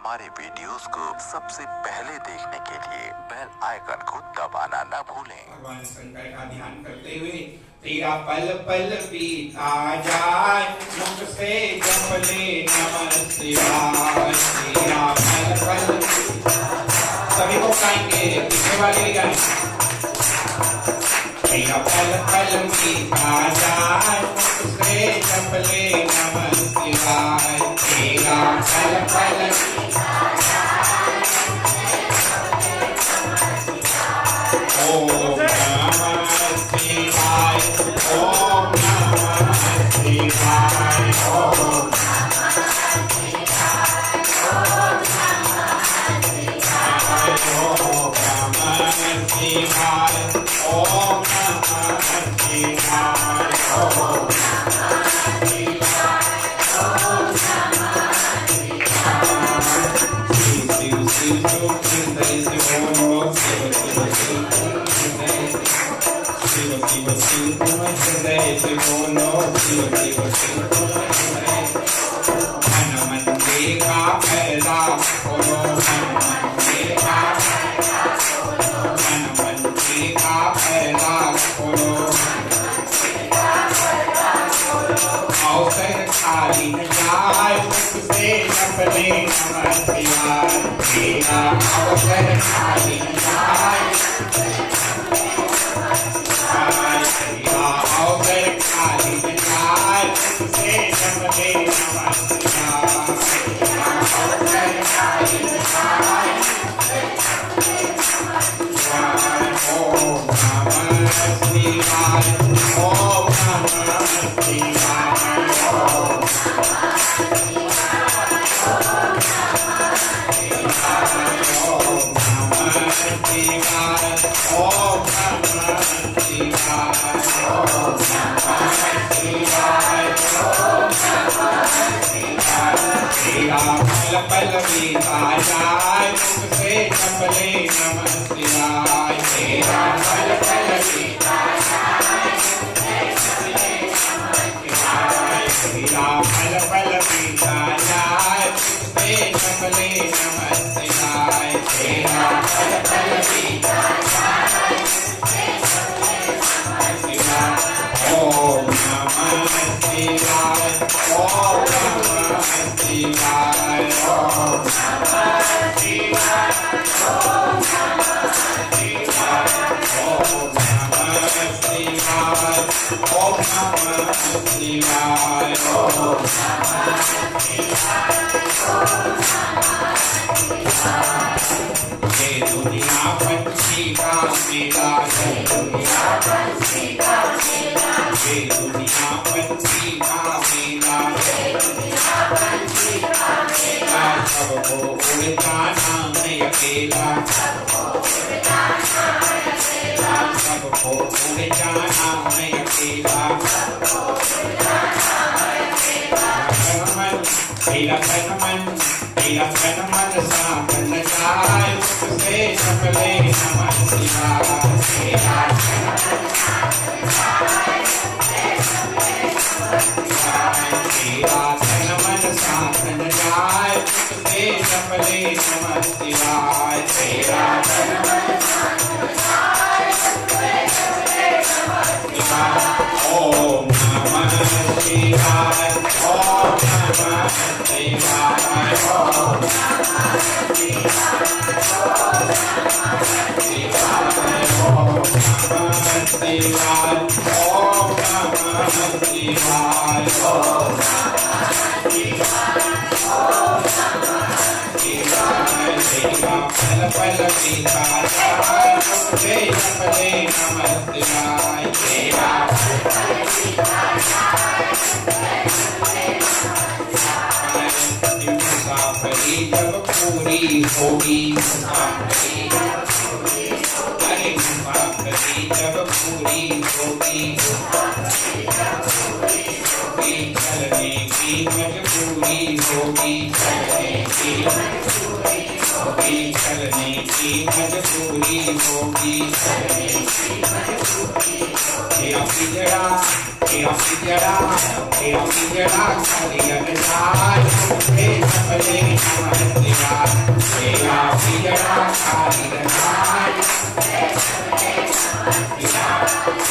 हमारे वीडियोस को सबसे पहले देखने के लिए बेल आइकन को दबाना न भूलें। भगवान शंकर का ध्यान करते हुए तेरा पल पल बीता जाए, मुख से जप ले नमः शिवाय। तेरा पल पल सभी को गाएंगे, पीछे वाले भी गाएंगे। तेरा पल पल बीता जाए, मुख से जप ले नमः शिवाय। तेरा पल पल ओम नमः शिवाय, ओम नमः शिवाय, ओम Shiva. पिजड़ा खाली रजाई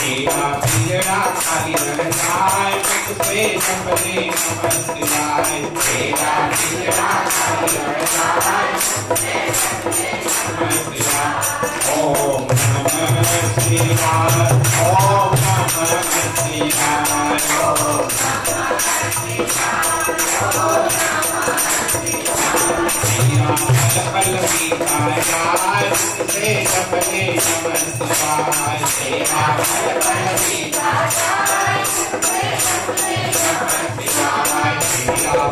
तेरा पिजड़ा खाली रजाई मुझसे जपले नमः शिवाय तेरा पिजड़ा खाली रजाई नमः शिवाय ओम नमः शिवाय ओम नमः शिवाय ओम पल पीता जाए से जपले नमः शिवाय तेरा पल पीता जाए शिवाय तेरा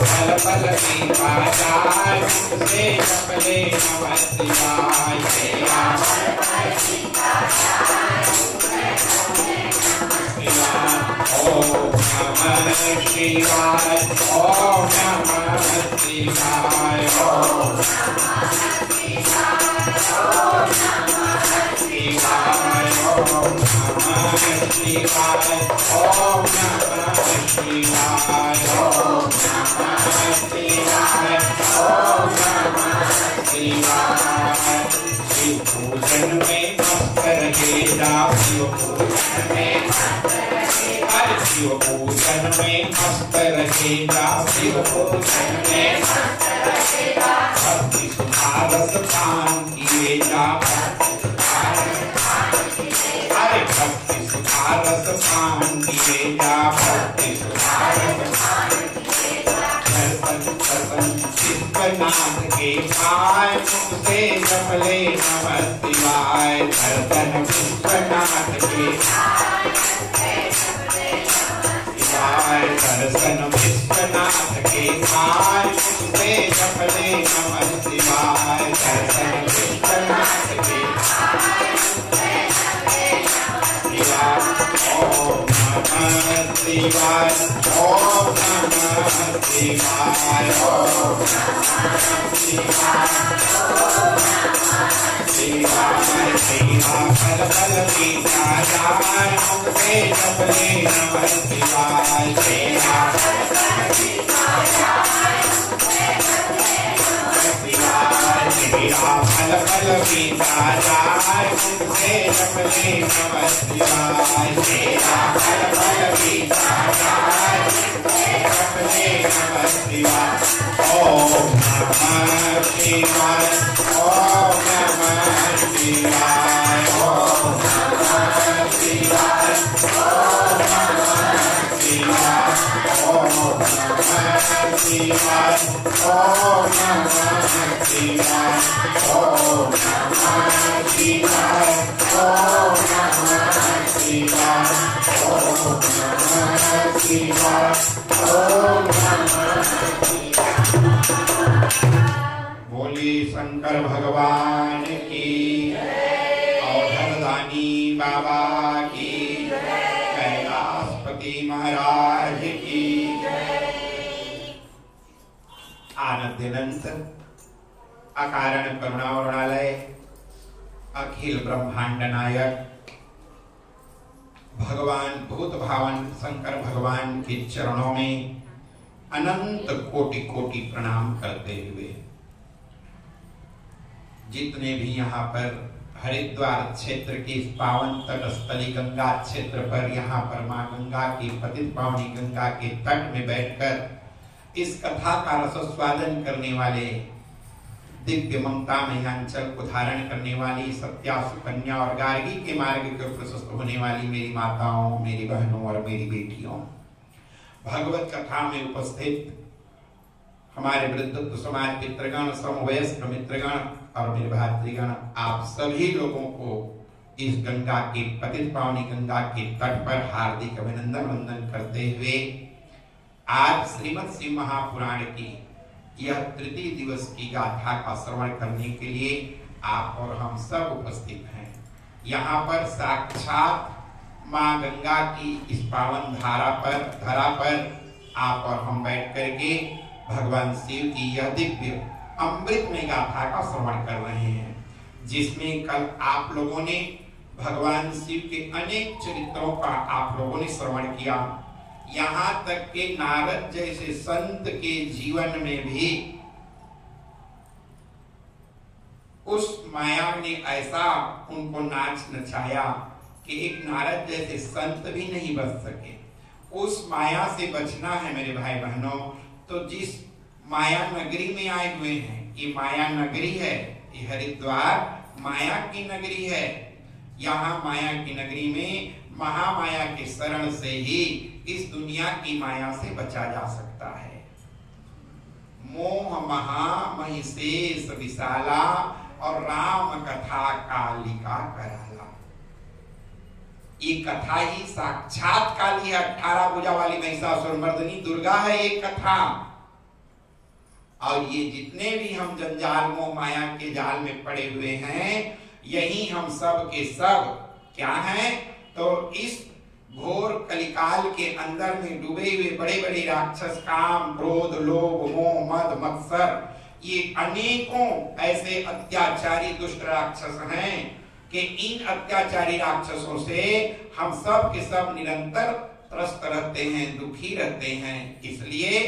पल पीता जाए से जपले नमः शिवाय तेरा पल पीता जाए ओम नमः शिवाय ओम नमः शिवाय ओम शिवाय ओम नमः शिवाय ओम नमः शिवाय ओम नमः शिवाय ओम नमः शिवाय शिव पूजन में मस्त रहेगा शिव पूजन में हर शिव पूजन में मस्त रहेगा शिव पूजन में मस्त रहेगा भक्ति सुधारस पान किएगा अरे भक्ति सुधारस पान किएगा भक्ति सुधारस पान किएगा दर्शन विश्वनाथ के पाय मुझसे जपले नमः शिवाय दर्शन विश्वनाथ के शिवाय दर्शन विश्वनाथ के पाय मुझसे जपले नमः शिवाय दर्शन विश्वनाथ के शिवाय ओम नमः शिवाय ओम नमः शिवाय ओम नमः शिवाय शिवाय तेरा पल पल पीता जाए मुझसे जपले नमः शिवाय तेरा पल पल पीता जाए शिवाय तेरा पल पल पीता जाए मुझसे जपले नमः शिवाय तेरा पल पल पीता जाए जपले नमः शिवाय ओम नमः शिवाय ओम नमः शिवाय ओम नमः शिवाय ओम नमः शिवाय ओम नमः शिवाय ओम नमः शिवाय ओम नमः शिवाय ओम नमः शिवाय ओम नमः शिवाय ओम नमः बोली शंकर भगवान की औधरदानी बाबा की कैलाशपति महाराज की आनंदनंत अकारण करुणावरणालय अखिल ब्रह्मांड नायक भगवान भूत भावन शंकर भगवान के चरणों में अनंत कोटि कोटि प्रणाम करते हुए जितने भी यहाँ पर हरिद्वार क्षेत्र की इस पावन तटस्थली गंगा क्षेत्र पर यहाँ पर माँ गंगा की पतित पावनी गंगा के तट में बैठकर इस कथा का रसस्वादन करने वाले दिव्य ममता में अंचल को धारण करने वाली सत्या सुकन्या और गार्गी के मार्ग के प्रशस्त होने वाली मेरी माताओं, मेरी बहनों और मेरी बेटियों, भगवत कथा में उपस्थित हमारे वृद्धत्व समाज पितृगण, समवयस्क मित्रगण और मेरे भातृगण, आप सभी लोगों को इस गंगा की पतित पावनी गंगा के तट पर हार्दिक अभिनंदन वंदन करते हुए आज श्रीमद् शिव महापुराण की यह तृतीय दिवस की गाथा का श्रवण करने के लिए आप और हम सब उपस्थित हैं। यहाँ पर साक्षात माँ गंगा की इस पावन धरा पर आप और हम बैठ करके भगवान शिव की यह दिव्य अमृतमय गाथा का श्रवण कर रहे हैं, जिसमें कल आप लोगों ने भगवान शिव के अनेक चरित्रों का आप लोगों ने श्रवण किया। यहाँ तक के नारद जैसे संत के जीवन में भी उस माया ने ऐसा उनको नाच नचाया कि एक नारद जैसे संत भी नहीं बच सके। उस माया से बचना है मेरे भाई बहनों, तो जिस माया नगरी में आए हुए हैं, ये माया नगरी है, ये हरिद्वार माया की नगरी है। यहाँ माया की नगरी में महामाया के शरण से ही इस दुनिया की माया से बचा जा सकता है। मोह महा महिषेष विशाला और राम कथा कालिका कराला। ये कथा ही साक्षात काली है, 18 भुजा वाली महिषासुर मर्दिनी दुर्गा है ये कथा। और ये जितने भी हम जंजाल मोह माया के जाल में पड़े हुए हैं, यही हम सब के सब क्या हैं, तो इस घोर कलिकाल के अंदर में डूबे हुए बड़े बड़े राक्षस, काम क्रोध लोभ मोह मद मत्सर, ये अनेकों ऐसे अत्याचारी दुष्ट राक्षस हैं कि इन अत्याचारी राक्षसों से हम सब के सब निरंतर त्रस्त रहते हैं, दुखी रहते हैं। इसलिए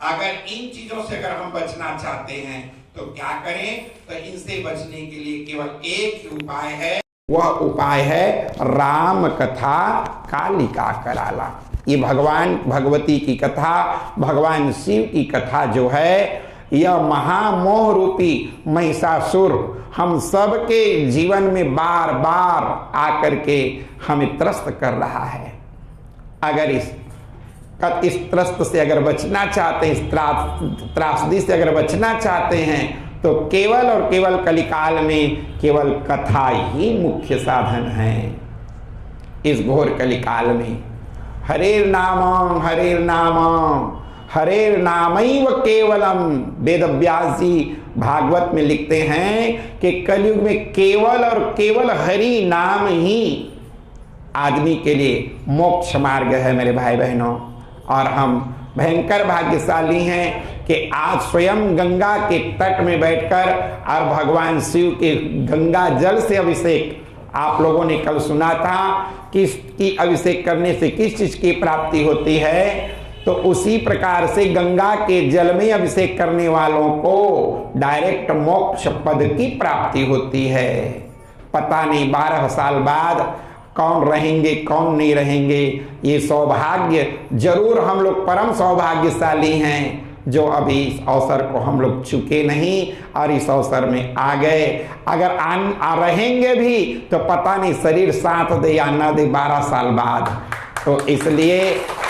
अगर इन चीजों से अगर हम बचना चाहते हैं तो क्या करें, तो इनसे बचने के लिए केवल एक ही उपाय है, वह उपाय है राम कथा कालिका कराला। ये भगवान भगवती की कथा, भगवान शिव की कथा जो है, यह महामोह रूपी महिषासुर हम सब के जीवन में बार बार आकर के हमें त्रस्त कर रहा है। अगर इस त्रस्त से अगर बचना चाहते हैं, इस त्रासदी से अगर बचना चाहते हैं, तो केवल और केवल कलिकाल में केवल कथा ही मुख्य साधन है। इस घोर कलिकाल में हरेर नामं हरेर नामैव केवलम, वेद व्यास जी भागवत में लिखते हैं कि कलयुग में केवल और केवल हरि नाम ही आदमी के लिए मोक्ष मार्ग है मेरे भाई बहनों। और हम भयंकर भाग्यशाली हैं कि आज स्वयं गंगा के तट में बैठकर और भगवान शिव के गंगा जल से अभिषेक, आप लोगों ने कल सुना था किसकी अभिषेक करने से किस चीज की प्राप्ति होती है, तो उसी प्रकार से गंगा के जल में अभिषेक करने वालों को डायरेक्ट मोक्ष पद की प्राप्ति होती है। पता नहीं 12 साल बाद कौन रहेंगे कौन नहीं रहेंगे, ये सौभाग्य जरूर हम लोग परम सौभाग्यशाली हैं जो अभी इस अवसर को हम लोग चुके नहीं और इस अवसर में आ गए। अगर रहेंगे भी तो पता नहीं शरीर साथ दे या न दे 12 साल बाद। तो इसलिए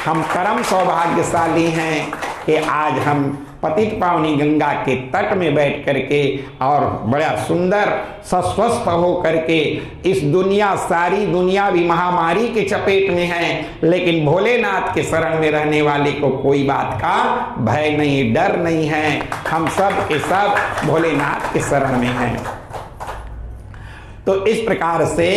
हम परम सौभाग्यशाली हैं कि आज हम पतित पावनी गंगा के तट में बैठ करके और बड़ा सुंदर सस्वस्थ हो करके, इस दुनिया सारी दुनिया भी महामारी के चपेट में है, लेकिन भोलेनाथ के शरण में रहने वाले को कोई बात का भय नहीं, डर नहीं है। हम सब के सब भोलेनाथ के शरण में हैं। तो इस प्रकार से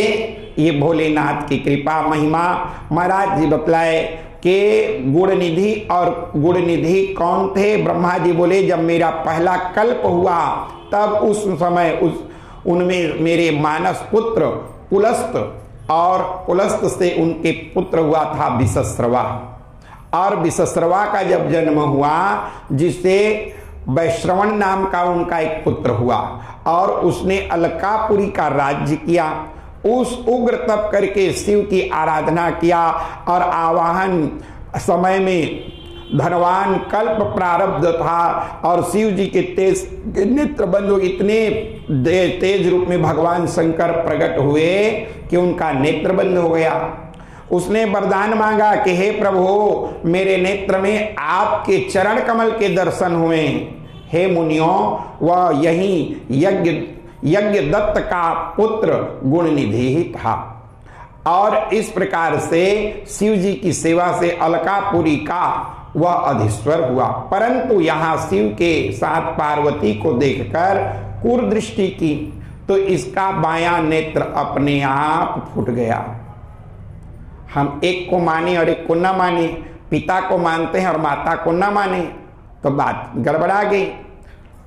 ये भोलेनाथ की कृपा महिमा महाराज जी बतलाए कि गुण निधि। और गुण निधि कौन थे? ब्रह्मा जी बोले जब मेरा पहला कल्प हुआ तब उस समय उनमें मेरे मानस पुत्र पुलस्त, और पुलस्त से उनके पुत्र हुआ था विसस्रवा। और विसस्रवा का जब जन्म हुआ, जिससे वैश्रवण नाम का उनका एक पुत्र हुआ, और उसने अलकापुरी का राज्य किया। उस उग्र तप करके शिव की आराधना किया और आवाहन समय में धनवान कल्प प्रारब्ध था, और शिव जी के तेज नेत्र बंद, इतने तेज रूप में भगवान शंकर प्रकट हुए कि उनका नेत्र बंद हो गया। उसने वरदान मांगा कि हे प्रभु, मेरे नेत्र में आपके चरण कमल के दर्शन हुए। हे मुनियों, वह यही यज्ञ दत्त का पुत्र गुण निधि ही था। और इस प्रकार से शिव जी की सेवा से अलकापुरी का वह अधीश्वर हुआ। परंतु यहाँ शिव के साथ पार्वती को देखकर कुर्दृष्टि की तो इसका बायां नेत्र अपने आप फूट गया। हम एक को माने और एक को न माने, पिता को मानते हैं और माता को न माने, तो बात गड़बड़ा गई।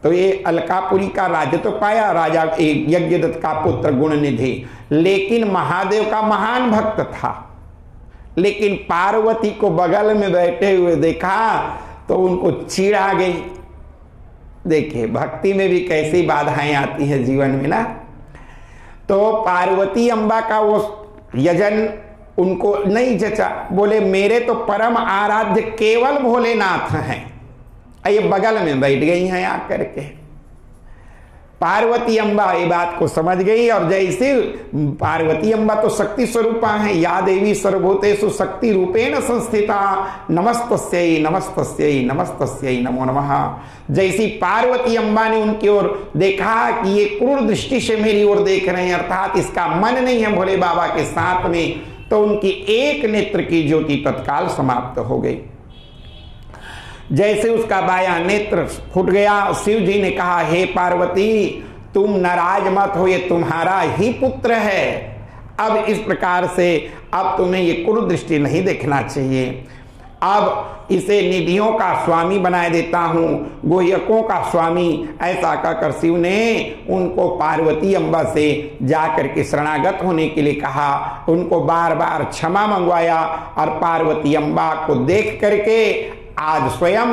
तो ये अलकापुरी का राज्य तो पाया राजा एक यज्ञदत्त का पुत्र गुण निधि, लेकिन महादेव का महान भक्त था। लेकिन पार्वती को बगल में बैठे हुए देखा तो उनको चिढ़ आ गई देखिए भक्ति में भी कैसी बाधाएं आती है जीवन में ना। तो पार्वती अम्बा का वो यजन उनको नहीं जचा, बोले मेरे तो परम आराध्य केवल भोलेनाथ हैं। ये बगल में बैठ गई हैं आकर के। पार्वती अम्बा ये बात को समझ गई और जैसे पार्वती अम्बा तो शक्ति स्वरूपा है, या देवी सर्वभूतेषु शक्ति रूपेण संस्थिता, नमस्तस्यै नमस्तस्यै नमस्तस्यै नमो नमः। जैसी पार्वती अम्बा ने उनकी ओर देखा कि ये क्रूर दृष्टि से मेरी ओर देख रहे हैं, अर्थात इसका मन नहीं है भोले बाबा के साथ में, तो उनकी एक नेत्र की ज्योति तत्काल समाप्त हो गई। जैसे उसका बायां नेत्र फूट गया, शिव जी ने कहा हे पार्वती तुम नाराज मत हो, ये तुम्हारा ही पुत्र है। अब इस प्रकार से अब तुम्हें ये क्रूर दृष्टि नहीं देखना चाहिए। अब इसे निधियों का स्वामी बनाए देता हूं, गुह्यकों का स्वामी। ऐसा कहकर शिव ने उनको पार्वती अम्बा से जाकर के शरणागत होने के लिए कहा, उनको बार बार क्षमा मंगवाया और पार्वती अम्बा को देख करके आज स्वयं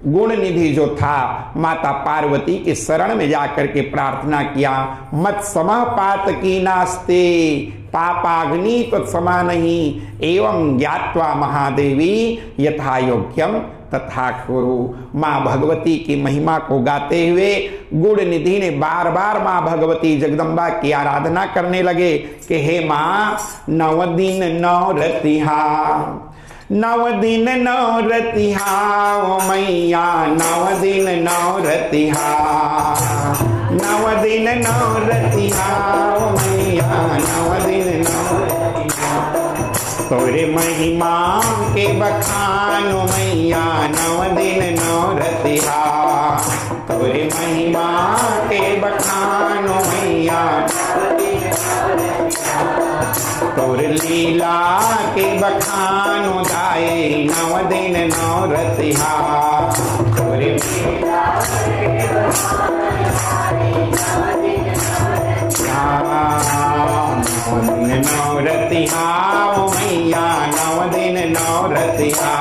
गुण निधि जो था माता पार्वती के शरण में जाकर के प्रार्थना किया, मत समः पात की नास्ते पापाग्नि तत्समा नहीं, एवं ज्ञात्वा महादेवी यथा योग्यम तथा कुरु। माँ भगवती की महिमा को गाते हुए गुण निधि ने बार बार माँ भगवती जगदम्बा की आराधना करने लगे कि हे माँ नव दिन नौ रतिहा, नव दिन नौ रतिहा ओ मैया, नव दिन नौ रतिहा, नव दिन नौ रतिहा ओ मैया, नव दिन नौ रतिहा। तोरे महिमा के बखानो मैया, नव दिन नौ रतिहा, तोरे महिमा के बखानो मैया, तोर लीला के बखानो गाए, नव दिन नौ रतिहा, तोरे लीला के बखानो गाए, नव दिन नौ रतिहा ओ मैया, नव दिन नौ रतिहा,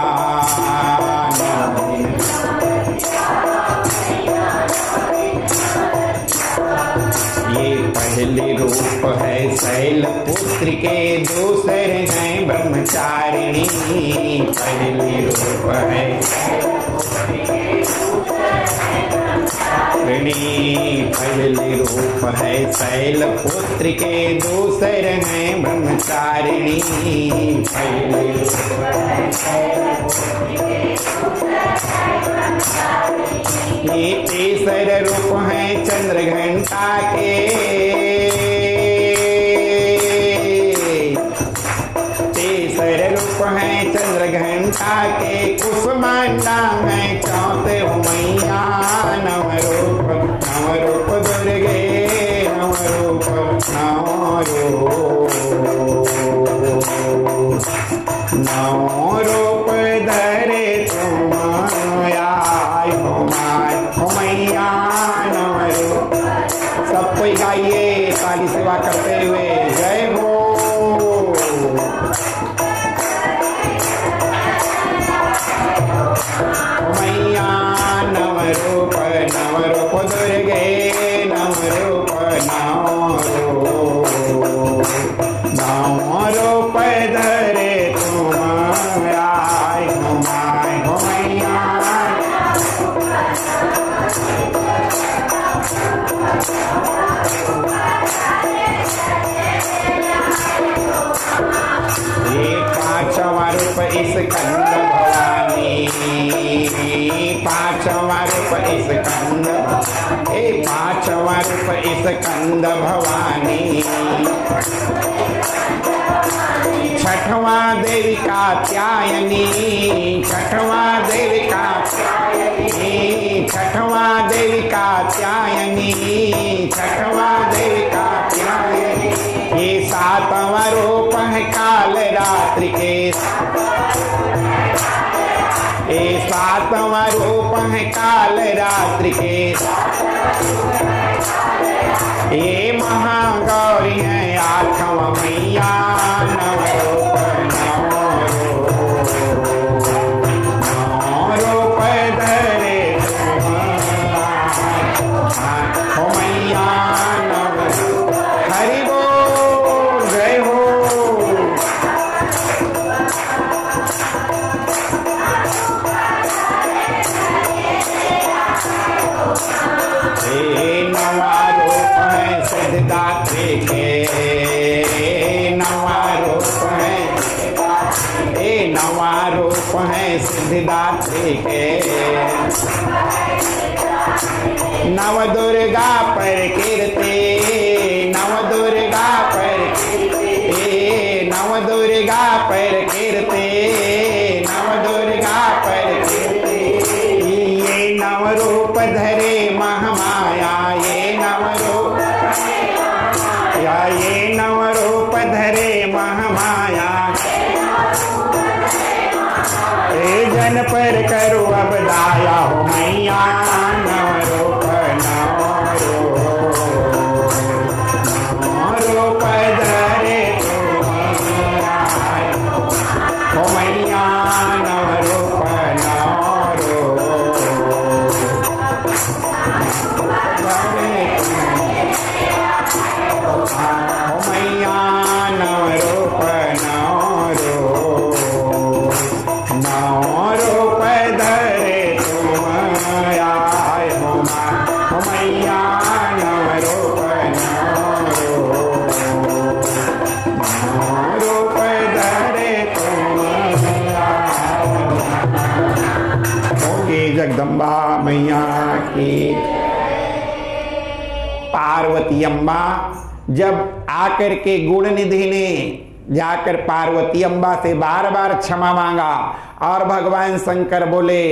ये पहले रूप है शैल पुत्र के, दूसरे हैं ब्रह्मचारिणी। पहले रूप है पहले रूप है शैल पुत्र के, दूसरे हैं ब्रह्मचारिणी। पहले ये तीसरे रूप है चंद्र घंटा के, तीसरे रूप है चंद्र घंटा के, कुसुमांडा है चौथे मैया, नव रूप दुर्गे, नव रूप नौ रूप धरे तुम आय हो मैया, नव रूप। सब कोई गाइए ताली सेवा करते हुए जय हो। मैया नव रूप दुर्गे, नव रूप नौ रूप धरे तुम आय हो मैया। ये पांचवा रूप स्कंद भवानी, पांचवा रूप स्कंद, हे पांचवा रूप स्कंद भवानी। छठवा देवी कात्यायनी, छठवा देवी कात्यायनी, छठवा देवी कात्यायनी, छठवा देवी कात्यायनी। ये सातवां रूप है काल रात्रि के, ये सातवां रूप है काल रात्रि के। ये महागौरी है आठवां मैया, नव रूप नौ रूप धरे तुम हो मैया नव हरि बोल जय हो। नवा रूप है सिद्धात्री के, नवा रूप है, नवा रूप है सिद्धात्री के, नव दुर्गा पर कीर्ति, नव दुर्गा पर कीर्ति, नव दुर्गा पर कीर्ति, नव दुर्गा पर कीर्ति। ये नव रूप धरे महामाया, ये नव रूप या ये नव रूप धरे महामाया, ए जन पर करो अब दाया हो मैया नव रूप रूप धरे हो मैया नव रूप मैया नव रूप रूप धरे तुम आए हो मैया नव रूप रूप धरे तुम होगी जगदम्बा मैया की। पार्वती अम्बा जब आकर के गुण निधि ने जाकर पार्वती अम्बा से बार बार क्षमा मांगा और भगवान शंकर बोले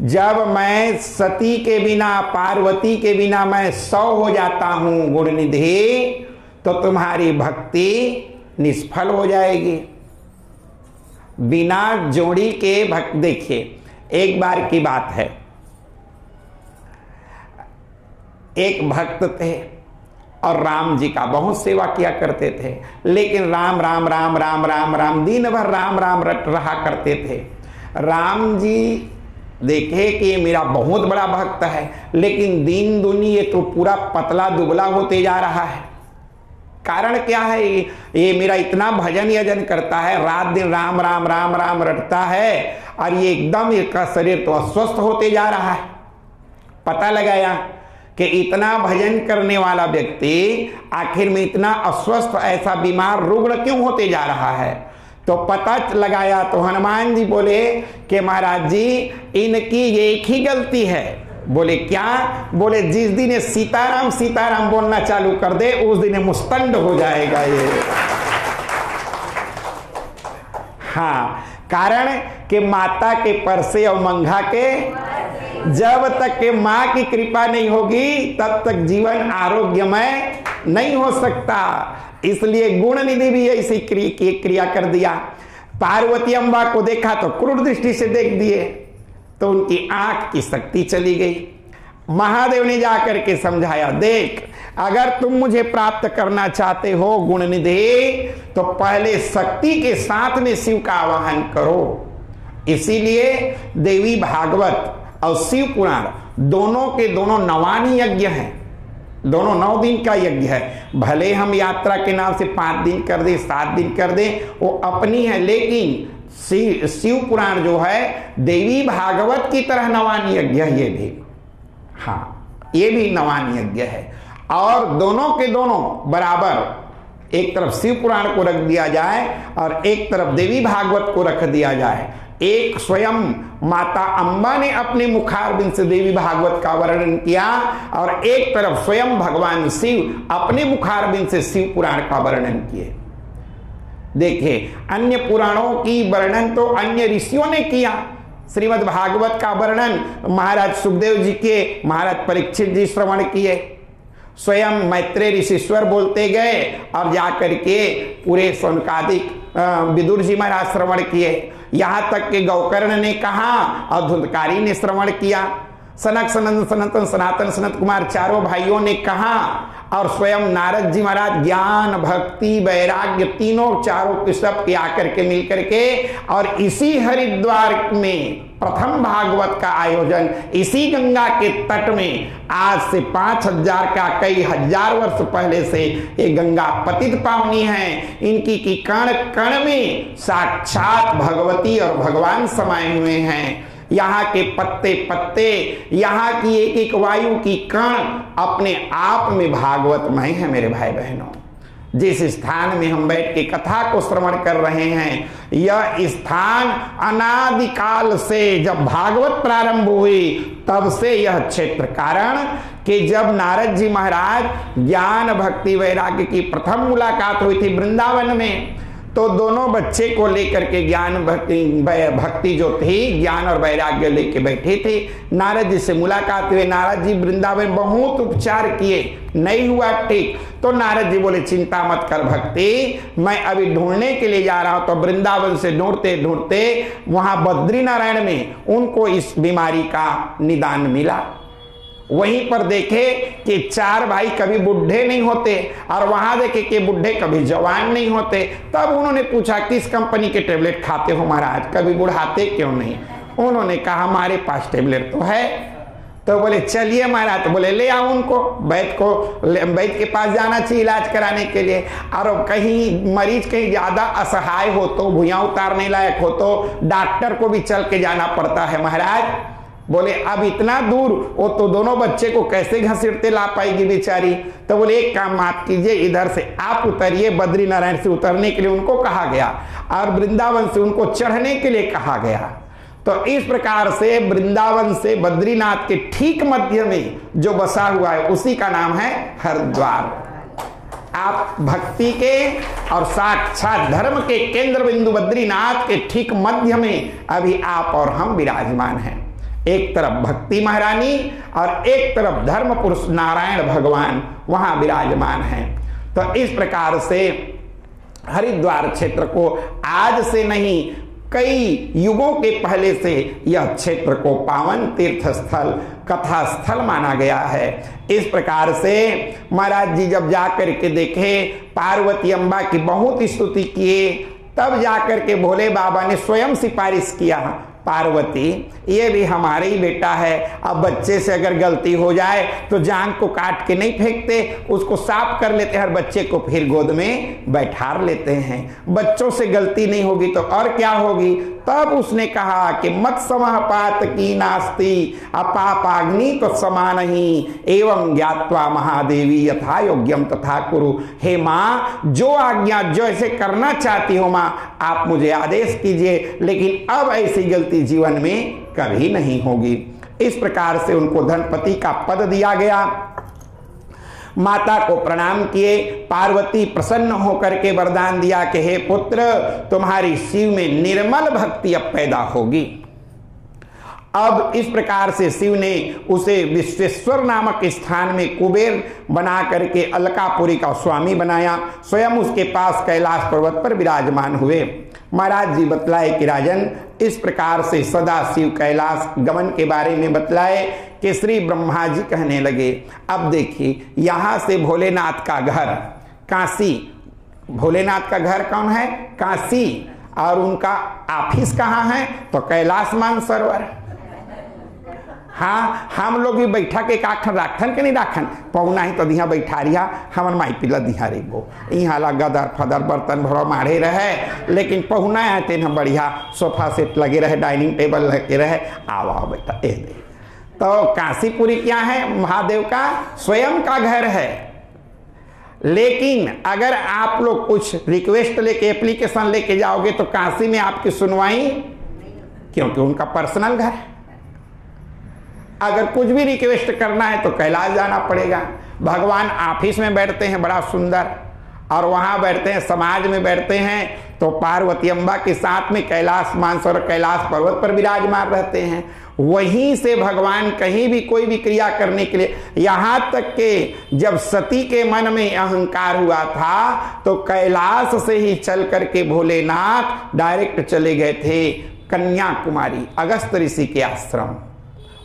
जब मैं सती के बिना पार्वती के बिना मैं 100 हो जाता हूं गुण निधि तो तुम्हारी भक्ति निष्फल हो जाएगी। बिना जोड़ी के भक्त देखिए एक बार की बात है, एक भक्त थे और राम जी का बहुत सेवा किया करते थे, लेकिन राम राम राम राम राम राम दिन भर राम राम रट रहा करते थे। राम जी देखे कि ये मेरा बहुत बड़ा भक्त है, लेकिन दिन दुनी ये तो पूरा पतला दुबला होते जा रहा है। कारण क्या है? ये मेरा इतना भजन यजन करता है, रात दिन राम राम राम राम रटता है और ये एकदम इसका शरीर तो अस्वस्थ होते जा रहा है। पता लगाया कि इतना भजन करने वाला व्यक्ति आखिर में इतना अस्वस्थ ऐसा बीमार रुग्ण क्यों होते जा रहा है। तो पता लगाया तो हनुमान जी बोले कि महाराज जी इनकी एक ही गलती है। बोले क्या? बोले जिस दिन ये सीताराम सीताराम बोलना चालू कर दे उस दिन मुस्तंड हो जाएगा ये। हाँ, कारण कि माता के परसे और मंघा के जब तक के माँ की कृपा नहीं होगी तब तक जीवन आरोग्यमय नहीं हो सकता। इसलिए गुण निधि भी ऐसी क्रिया कर दिया। पार्वती अम्बा को देखा तो क्रूर दृष्टि से देख दिए तो उनकी आंख की शक्ति चली गई। महादेव ने जाकर के समझाया, देख अगर तुम मुझे प्राप्त करना चाहते हो गुण निधि तो पहले शक्ति के साथ में शिव का आवाहन करो। इसीलिए देवी भागवत और शिव पुराण दोनों के दोनों नवानी यज्ञ हैं, दोनों 9 दिन का यज्ञ है। भले हम यात्रा के नाम से 5 दिन कर दे 7 दिन कर दे वो अपनी है, लेकिन शिव पुराण जो है देवी भागवत की तरह नवान यज्ञ है ये भी। हाँ, ये भी नवान यज्ञ है और दोनों के दोनों बराबर, एक तरफ शिव पुराण को रख दिया जाए और एक तरफ देवी भागवत को रख दिया जाए। एक स्वयं माता अम्बा ने अपने मुखारबिंद से देवी भागवत का वर्णन किया और एक तरफ स्वयं भगवान शिव अपने मुखारबिंद से शिव पुराण का वर्णन किए। देखिए अन्य पुराणों की वर्णन तो अन्य ऋषियों ने किया। श्रीमद् भागवत का वर्णन महाराज सुखदेव जी के, महाराज परीक्षित जी श्रवण किए। स्वयं मैत्रेय ऋषिश्वर बोलते गए और जाकर के पूरे सौनकादिक विदुर जी महाराज श्रवण किए। यहाँ तक कि गौकर्ण ने कहा और धुंधकारी ने श्रवण किया। सनक सनंदन सनातन सनातन सनत कुमार चारों भाइयों ने कहा और स्वयं नारद जी महाराज ज्ञान भक्ति वैराग्य तीनों चारों के सब के आकर के मिलकर के और इसी हरिद्वार में प्रथम भागवत का आयोजन इसी गंगा के तट में आज से 5000 का कई हजार वर्ष पहले से ये गंगा पतित पावनी है। इनकी की कण कण में साक्षात भगवती और भगवान समाये हुए हैं। यहाँ के पत्ते पत्ते, यहाँ की एक एक वायु की कण अपने आप में भागवतमय है। मेरे भाई बहनों, जिस स्थान में हम बैठ के कथा को श्रवण कर रहे हैं, यह स्थान अनादिकाल से जब भागवत प्रारंभ हुई तब से यह क्षेत्र, कारण कि जब नारद जी महाराज ज्ञान भक्ति वैराग्य की प्रथम मुलाकात हुई थी वृंदावन में, तो दोनों बच्चे को लेकर के ज्ञान भक्ति जो थी ज्ञान और वैराग्य लेके बैठे थे। नारद जी से मुलाकात हुई, नारद जी वृंदावन बहुत उपचार किए, नहीं हुआ ठीक, तो नारद जी बोले चिंता मत कर भक्ति, मैं अभी ढूंढने के लिए जा रहा हूं। तो वृंदावन से ढूंढते ढूंढते वहां बद्री नारायण में उनको इस बीमारी का निदान मिला। वहीं पर देखे कि 4 भाई कभी बुढ़े नहीं होते और वहां देखे कि बुढ़े कभी जवान नहीं होते। तब उन्होंने पूछा किस कंपनी के टेबलेट खाते हो महाराज, कभी बुढ़ाते क्यों नहीं? उन्होंने कहा हमारे पास टेबलेट तो है। तो बोले चलिए महाराज, तो बोले ले आओ उनको, वैद्य के पास जाना चाहिए इलाज कराने के लिए। और कहीं मरीज कहीं ज्यादा असहाय हो तो, भुइयां उतारने लायक हो तो डॉक्टर को भी चल के जाना पड़ता है महाराज। बोले अब इतना दूर वो तो दोनों बच्चे को कैसे घसीटते ला पाएगी बेचारी। तो बोले एक काम आप कीजिए, इधर से आप उतरिए, बद्री नारायण से उतरने के लिए उनको कहा गया और वृंदावन से उनको चढ़ने के लिए कहा गया। तो इस प्रकार से वृंदावन से बद्रीनाथ के ठीक मध्य में जो बसा हुआ है उसी का नाम है हरिद्वार। आप भक्ति के और साक्षात धर्म के केंद्र बिंदु बद्रीनाथ के ठीक मध्य में अभी आप और हम विराजमान हैं। एक तरफ भक्ति महारानी और एक तरफ धर्म पुरुष नारायण भगवान वहां विराजमान हैं। तो इस प्रकार से हरिद्वार क्षेत्र को आज से नहीं कई युगों के पहले से यह क्षेत्र को पावन तीर्थ स्थल कथा स्थल माना गया है। इस प्रकार से महाराज जी जब जाकर के देखे पार्वती अम्बा की बहुत स्तुति किए, तब जाकर के भोले बाबा ने स्वयं सिफारिश किया, पार्वती ये भी हमारे ही बेटा है, अब बच्चे से अगर गलती हो जाए तो जान को काट के नहीं फेंकते, उसको साफ कर लेते हैं और बच्चे को फिर गोद में बैठा लेते हैं। बच्चों से गलती नहीं होगी तो और क्या होगी। तब उसने कहा कि मत समः पात की नास्ति अपापाग्नि तो समान ही एवं ज्ञात्वा महादेवी यथा योग्यम तथा कुरु। हे माँ, जो आज्ञा जो ऐसे करना चाहती हो माँ, आप मुझे आदेश कीजिए, लेकिन अब ऐसी गलती जीवन में कभी नहीं होगी। इस प्रकार से उनको धनपति का पद दिया गया। माता को प्रणाम किए। पार्वती प्रसन्न होकर के वरदान दिया कि हे पुत्र, तुम्हारी शिव में निर्मल भक्ति अब पैदा होगी। अब इस प्रकार से शिव ने उसे विश्वेश्वर नामक स्थान में कुबेर बना करके अलकापुरी का स्वामी बनाया। स्वयं उसके पास कैलाश पर्वत पर विराजमान हुए। महाराज जी बतलाए कि राजन, इस प्रकार से सदा शिव कैलाश गमन के बारे में बतलाए कि श्री ब्रह्मा जी कहने लगे, अब देखिए यहाँ से भोलेनाथ का घर काशी, भोलेनाथ का घर कौन है? काशी, और उनका ऑफिस कहाँ है? तो कैलाश मानसरोवर। हाँ, हम लोग भी बैठा के काखन राखन के नहीं राखन, पौना ही तो दिहा बैठा रिहा, हमर माई पिला दिहा रे गो यहाँ ला गदर फदर बर्तन भरो मारे रहे, लेकिन पहुना है तेन बढ़िया सोफा सेट लगे रहे, डाइनिंग टेबल लगे रहे, आओ आओ बेटा ए दे। तो काशीपुरी क्या है? महादेव का स्वयं का घर है। लेकिन अगर आप लोग कुछ रिक्वेस्ट लेके एप्लीकेशन लेके जाओगे तो काशी में आपकी सुनवाई, क्योंकि उनका पर्सनल घर है। अगर कुछ भी रिक्वेस्ट करना है तो कैलाश जाना पड़ेगा। भगवान ऑफिस में बैठते हैं बड़ा सुंदर, और वहां बैठते हैं, समाज में बैठते हैं, तो पार्वती अम्बा के साथ में कैलाश मानसरोवर कैलाश पर्वत पर विराजमान रहते हैं। वहीं से भगवान कहीं भी कोई भी क्रिया करने के लिए, यहां तक कि जब सती के मन में अहंकार हुआ था तो कैलाश से ही चल करके भोलेनाथ डायरेक्ट चले गए थे कन्याकुमारी अगस्त ऋषि के आश्रम।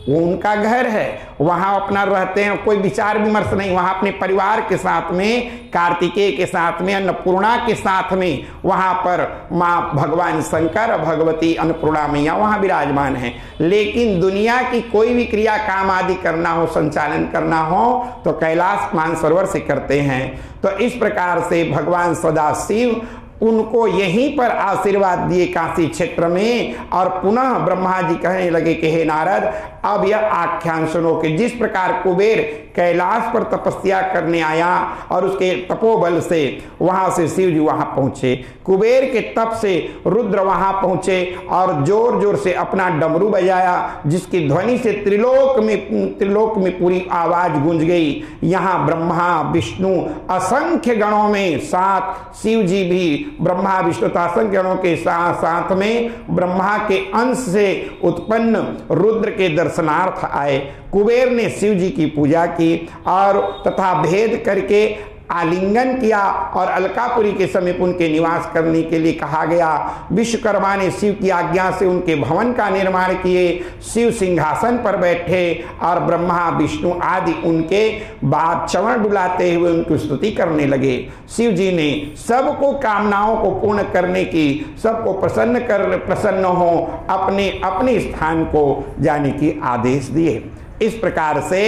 वो उनका घर है, वहां अपना रहते हैं, कोई विचार विमर्श नहीं, वहां अपने परिवार के साथ में, कार्तिकेय के साथ में, अन्नपूर्णा के साथ में, वहां पर माँ भगवान शंकर, भगवती अन्नपूर्णा मैया वहां विराजमान है। लेकिन दुनिया की कोई भी क्रिया काम आदि करना हो, संचालन करना हो तो कैलाश मानसरोवर से करते हैं। तो इस प्रकार से भगवान सदाशिव उनको यहीं पर आशीर्वाद दिए काशी क्षेत्र में। और पुनः ब्रह्मा जी कहने लगे कि हे नारद, अब यह आख्यान सुनो कि जिस प्रकार कुबेर कैलाश पर तपस्या करने आया और उसके तपोबल से वहां से शिव जी वहां पहुंचे, कुबेर के तप से रुद्र वहां पहुंचे और जोर जोर से अपना डमरू बजाया, जिसकी ध्वनि से त्रिलोक में पूरी आवाज गूंज गई। यहाँ ब्रह्मा विष्णु असंख्य गणों में साथ शिव जी भी, ब्रह्मा विष्णु असंख्य गणों के साथ में ब्रह्मा के अंश से उत्पन्न रुद्र के दर्शनार्थ आए। कुबेर ने शिव जी की पूजा की और तथा भेद करके आलिंगन किया और अलकापुरी के समीप उनके निवास करने के लिए कहा गया। विश्वकर्मा ने शिव की आज्ञा से उनके भवन का निर्माण किए, शिव सिंहासन पर बैठे और ब्रह्मा विष्णु आदि उनके बाद चरण डुलाते हुए उनकी स्तुति करने लगे। शिव जी ने सबको कामनाओं को पूर्ण करने की, सबको प्रसन्न हो अपने अपने स्थान को जाने की आदेश दिए। इस प्रकार से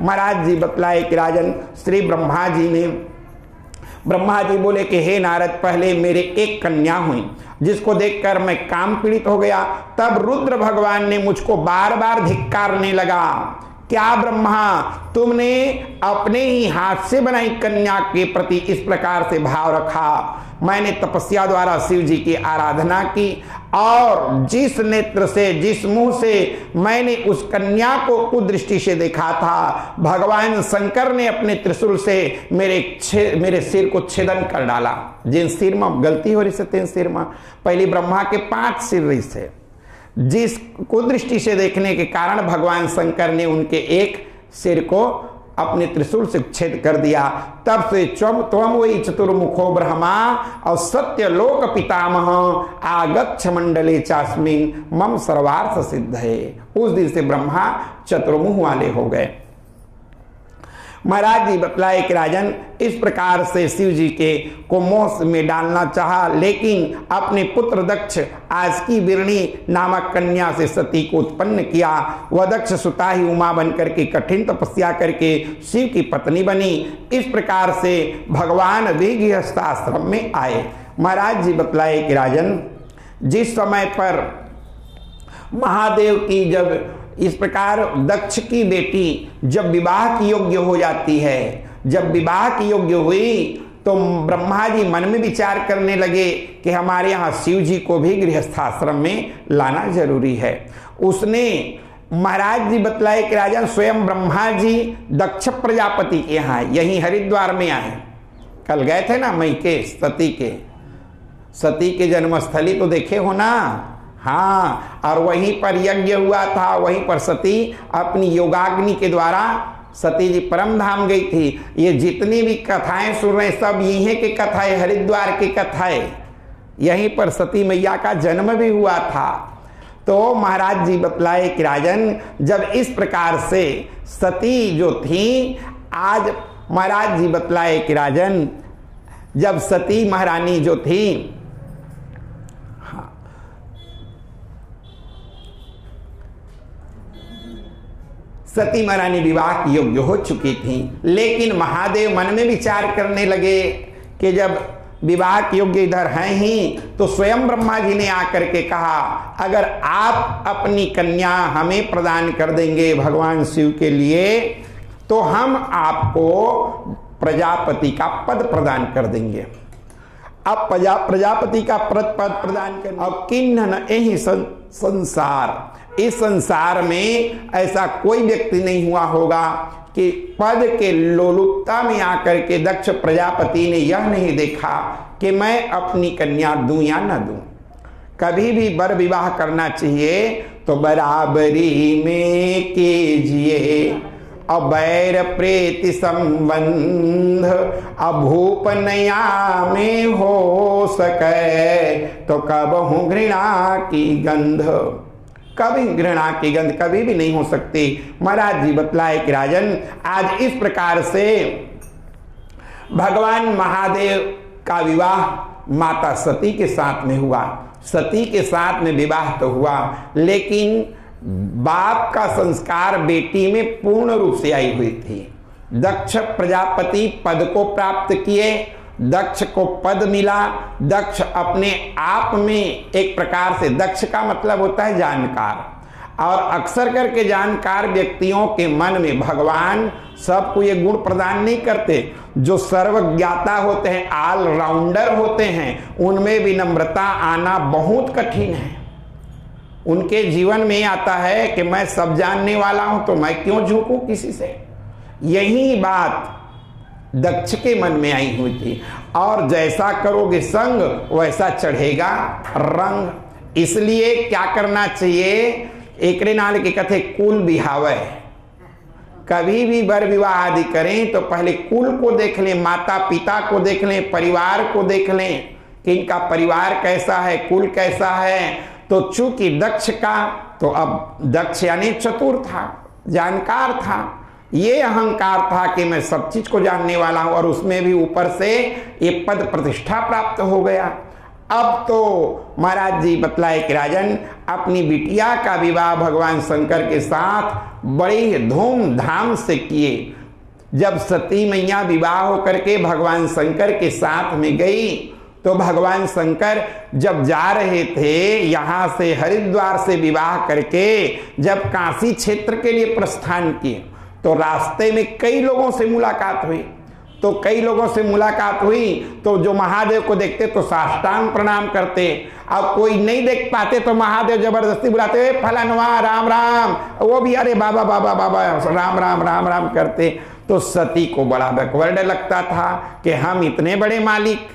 महाराज जी बतलाए कि राजन श्री ब्रह्मा जी बोले कि हे नारद, पहले मेरे एक कन्या हुई जिसको देखकर मैं काम पीड़ित हो गया। तब रुद्र भगवान ने मुझको बार बार धिक्कारने लगा, क्या ब्रह्मा, तुमने अपने ही हाथ से बनाई कन्या के प्रति इस प्रकार से भाव रखा। मैंने तपस्या द्वारा शिव जी की आराधना की और जिस नेत्र से, जिस मुंह से मैंने उस कन्या को कुदृष्टि से देखा था, भगवान शंकर ने अपने त्रिशूल से मेरे सिर को छेदन कर डाला। जिन सिर में गलती हो रही से तीन सिर में, पहले ब्रह्मा के 5 सिर रही से, जिस कुदृष्टि से देखने के कारण भगवान शंकर ने उनके एक सिर को अपने त्रिशूल से छेद कर दिया। तब से त्वम वही चतुर्मुखो ब्रह्मा और सत्यलोक पितामह आगच्छ मंडले चास्मिन मम सर्वार्थ सिद्ध है। उस दिन से ब्रह्मा चतुर्मुख वाले हो गए। महाराज जी बतलाए कि राजन, इस प्रकार से शिव जी के को मोह में डालना चाहा, लेकिन अपने पुत्र दक्ष आज की बिरणी नामक कन्या से सती को उत्पन्न किया। वह दक्ष सुता ही उमा बन करके कठिन तपस्या करके शिव की पत्नी बनी। इस प्रकार से भगवान गृहस्थाश्रम में आए। महाराज जी बतलाए कि राजन, जिस समय पर महादेव की जब इस प्रकार दक्ष की बेटी जब विवाह की योग्य हो जाती है, जब विवाह की योग्य हुई तो ब्रह्मा जी मन में विचार करने लगे कि हमारे यहाँ शिव जी को भी गृहस्थाश्रम में लाना जरूरी है। उसने महाराज जी बतलाए कि राजन, स्वयं ब्रह्मा जी दक्ष प्रजापति के यहाँ यही हरिद्वार में आए। कल गए थे ना मई के सती के जन्मस्थली तो देखे हो ना। हाँ, और वहीं पर यज्ञ हुआ था, वहीं पर सती अपनी योगाग्नि के द्वारा सती जी परम धाम गई थी। ये जितनी भी कथाएं सुन रहे सब यहीं के कथाएं, हरिद्वार की कथाएं, यहीं पर सती मैया का जन्म भी हुआ था। तो महाराज जी बतलाए कि राजन, जब इस प्रकार से सती जो थी, आज महाराज जी बतलाए कि राजन, जब सती महारानी जो थी, सती महारानी विवाह की योग्य हो चुकी थी, लेकिन महादेव मन में विचार करने लगे कि जब विवाह के योग्य इधर हैं ही, तो स्वयं ब्रह्मा जी ने आकर के कहा, अगर आप अपनी कन्या हमें प्रदान कर देंगे भगवान शिव के लिए, तो हम आपको प्रजापति का पद प्रदान कर देंगे। अब प्रजापति का पद प्रदान करने, अब किन्नन यही संसार, इस संसार में ऐसा कोई व्यक्ति नहीं हुआ होगा कि पद के लोलुपता में आकर के दक्ष प्रजापति ने यह नहीं देखा कि मैं अपनी कन्या दूं या न दूं। कभी भी वर विवाह करना चाहिए तो बराबरी में कीजिए, अबैर प्रीति संबंध अभूप नया में हो सके, तो कब हूं घृणा की गंध। कभी घृणा की गंध कभी भी नहीं हो सकती। महाराज जी बतलाए कि राजन, आज इस प्रकार से भगवान महादेव का विवाह माता सती के साथ में हुआ। सती के साथ में विवाह तो हुआ, लेकिन बाप का संस्कार बेटी में पूर्ण रूप से आई हुई थी। दक्ष प्रजापति पद को प्राप्त किए, दक्ष को पद मिला। दक्ष अपने आप में एक प्रकार से, दक्ष का मतलब होता है जानकार, और अक्सर करके जानकार व्यक्तियों के मन में भगवान सबको ये गुण प्रदान नहीं करते। जो सर्वज्ञाता होते हैं, ऑलराउंडर होते हैं, उनमें विनम्रता आना बहुत कठिन है। उनके जीवन में आता है कि मैं सब जानने वाला हूं, तो मैं क्यों झुकूं किसी से। यही बात दक्ष के मन में आई हुई थी, और जैसा करोगे संग वैसा चढ़ेगा रंग। इसलिए क्या करना चाहिए, एक नाल के कथे कुल बिहावे। कभी भी वर विवाह आदि करें तो पहले कुल को देख लें, माता पिता को देख लें, परिवार को देख लें कि इनका परिवार कैसा है, कुल कैसा है। तो चूंकि दक्ष का, तो अब दक्ष यानी चतुर था, जानकार था, ये अहंकार था कि मैं सब चीज को जानने वाला हूं, और उसमें भी ऊपर से ये पद प्रतिष्ठा प्राप्त हो गया। अब तो महाराज जी बतलाए कि राजन, अपनी बिटिया का विवाह भगवान शंकर के साथ बड़ी धूमधाम से किए। जब सती मैया विवाह होकर के भगवान शंकर के साथ में गई, तो भगवान शंकर जब जा रहे थे यहां से हरिद्वार से विवाह करके, जब काशी क्षेत्र के लिए प्रस्थान किए, तो रास्ते में कई लोगों से मुलाकात हुई। तो जो महादेव को देखते तो साष्टांग प्रणाम करते, अब कोई नहीं देख पाते तो महादेव जबरदस्ती बुलाते, फलानवा राम राम, वो भी अरे बाबा बाबा बाबा राम राम राम राम करते। तो सती को बड़ा बैकवर्ड लगता था कि हम इतने बड़े मालिक,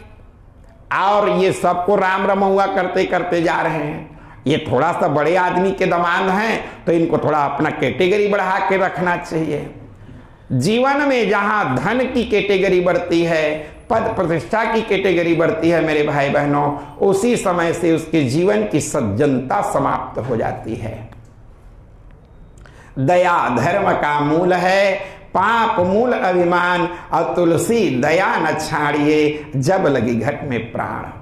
और ये सबको राम रमुआ करते करते जा रहे हैं। ये थोड़ा सा बड़े आदमी के दामाद हैं, तो इनको थोड़ा अपना कैटेगरी बढ़ा के रखना चाहिए। जीवन में जहां धन की कैटेगरी बढ़ती है, पद प्रतिष्ठा की कैटेगरी बढ़ती है मेरे भाई बहनों, उसी समय से उसके जीवन की सज्जनता समाप्त हो जाती है। दया धर्म का मूल है, पाप मूल अभिमान, और तुलसी दया न छाड़िए, जब लगी घट में प्राण।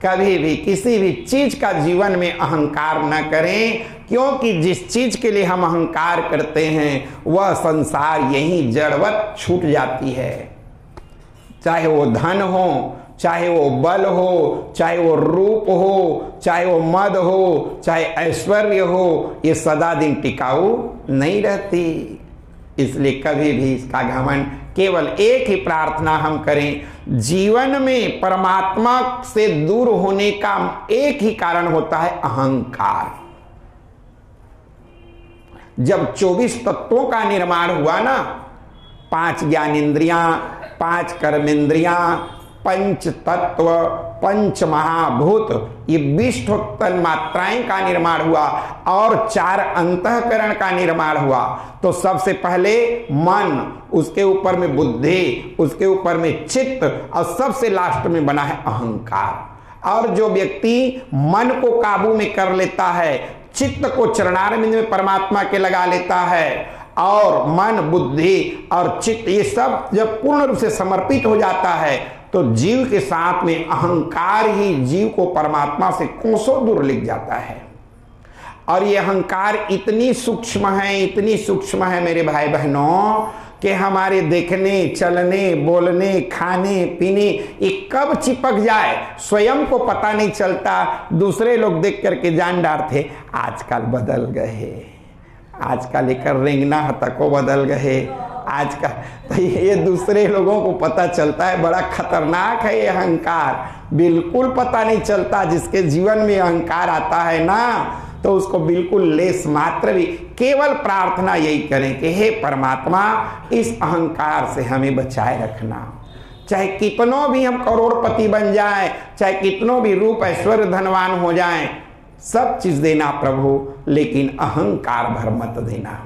कभी भी किसी भी चीज का जीवन में अहंकार न करें, क्योंकि जिस चीज के लिए हम अहंकार करते हैं वह संसार यही जड़वत छूट जाती है। चाहे वो धन हो, चाहे वो बल हो, चाहे वो रूप हो, चाहे वो मद हो, चाहे ऐश्वर्य हो, ये सदा दिन टिकाऊ नहीं रहती। इसलिए कभी भी इसका घमंड, केवल एक ही प्रार्थना हम करें, जीवन में परमात्मा से दूर होने का एक ही कारण होता है अहंकार। जब 24 तत्वों का निर्माण हुआ ना, 5 ज्ञानेंद्रियां, 5 कर्मेंद्रियां, पंच तत्व, पंच महाभूत, ये 20 तन्मात्राएं का निर्माण हुआ, और 4 अंतःकरण का निर्माण हुआ। तो सबसे पहले मन, उसके ऊपर में बुद्धि, उसके ऊपर में चित्त, और सबसे लास्ट में बना है अहंकार। और जो व्यक्ति मन को काबू में कर लेता है, चित्त को चरणारविंद में परमात्मा के लगा लेता है, और मन, बुद्धि और चित्त ये सब जब पूर्ण रूप से समर्पित हो जाता है, तो जीव के साथ में अहंकार ही जीव को परमात्मा से कोसों दूर ले जाता है। और ये अहंकार इतनी सूक्ष्म है मेरे भाई बहनों, कि हमारे देखने, चलने, बोलने, खाने, पीने ये कब चिपक जाए स्वयं को पता नहीं चलता। दूसरे लोग देख करके जान डारते, आजकल बदल गए, आजकल लेकर रेंगना हतको बदल गए आजकल। तो ये दूसरे लोगों को पता चलता है, बड़ा खतरनाक है ये अहंकार। बिल्कुल पता नहीं चलता, जिसके जीवन में अहंकार आता है ना, तो उसको बिल्कुल लेस मात्र भी। केवल प्रार्थना यही करें कि हे परमात्मा, इस अहंकार से हमें बचाए रखना। चाहे कितनों भी हम करोड़पति बन जाएं, चाहे कितनों भी रूप ऐश्वर्य धनवान हो जाएं, सब चीज देना प्रभु, लेकिन अहंकार भर मत देना।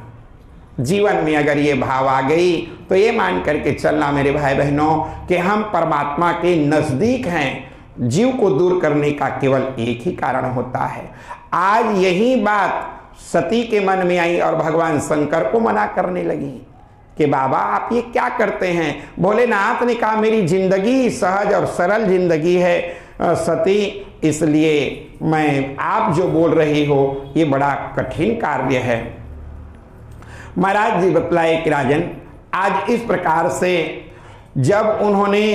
जीवन में अगर ये भाव आ गई तो ये मान करके चलना मेरे भाई बहनों कि हम परमात्मा के नजदीक हैं। जीव को दूर करने का केवल एक ही कारण होता है। आज यही बात सती के मन में आई और भगवान शंकर को मना करने लगी कि बाबा आप ये क्या करते हैं। भोलेनाथ ने कहा मेरी जिंदगी सहज और सरल जिंदगी है सती, इसलिए मैं आप जो बोल रही हो ये बड़ा कठिन कार्य है। महाराज जी बतलाए कि राजन आज इस प्रकार से जब उन्होंने